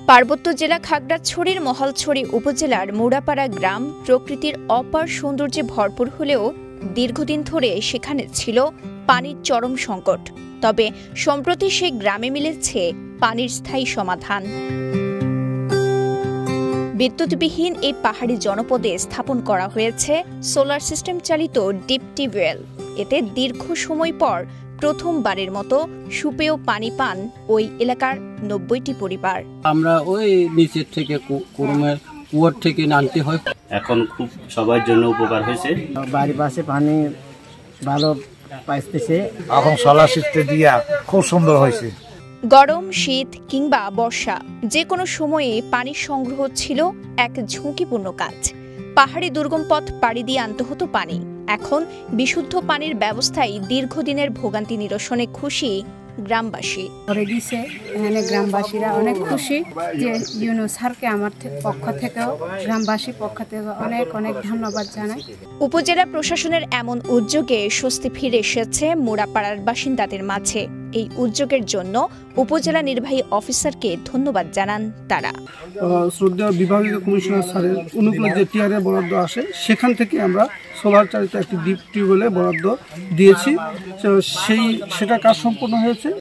পার্বত্য জেলা খাগড়াছড়ির মহালছড়ি উপজেলার মুড়াপাড়া গ্রাম প্রকৃতির অপার সৌন্দর্যে ভরপুর হলেও দীর্ঘদিন ধরে সেখানে ছিল পানির চরম সংকট। তবে সম্প্রতি সেই গ্রামে মিলেছে পানির স্থায়ী সমাধান। বিদ্যুৎবিহীন এই পাহাড়ি জনপদে স্থাপন করা হয়েছে সোলার সিস্টেম চালিত ডিপ টিউবওয়েল। এতে দীর্ঘ সময় পর প্রথমবারের মতো সুপেয় পানি পান ওই এলাকার ৯০টি পরিবার। আমরা ওই নিচের থেকে কুয়োর থেকে নামতে হয়। এখন খুব সবার জন্য উপকার হয়েছে। বাড়ির পাশে পানি ভালো পাইতেছে। এখন সোলার সিস্টেম দিয়া খুব সুন্দর হয়েছে। গরম, শীত কিংবা বর্ষা যে কোনো সময়ে পানি সংগ্রহ ছিল এক ঝুঁকিপূর্ণ কাজ। পাহাড়ি দুর্গম পথ পাড়ি দিয়ে আনতে হতো পানি। এখন বিশুদ্ধ পানির ব্যবস্থায় দীর্ঘদিনের ভোগান্তি নিরসনে খুশি গ্রামবাসী। এখানে গ্রামবাসীরা অনেক খুশি যে ইউনুস স্যারকে আমার পক্ষ থেকেও গ্রামবাসীর পক্ষ থেকে অনেক অনেক ধন্যবাদ জানাই। উপজেলা প্রশাসনের এমন উদ্যোগে স্বস্তি ফিরে এসেছে মুড়াপাড়ার বাসিন্দাদের মাঝে। এই উদ্যোগের জন্য উপজেলা নির্বাহী অফিসারকে ধন্যবাদ জানান তারা। শ্রদ্ধেয় বিভাগীয় কমিশনার স্যারের অনুকূলে যে টিআরএ বরাদ্দ আসে সেখান থেকে আমরা সোলার চালিত একটি ডিপ টিউবওয়েলে বরাদ্দ দিয়েছি। সেটা কাজ সম্পন্ন হয়েছে।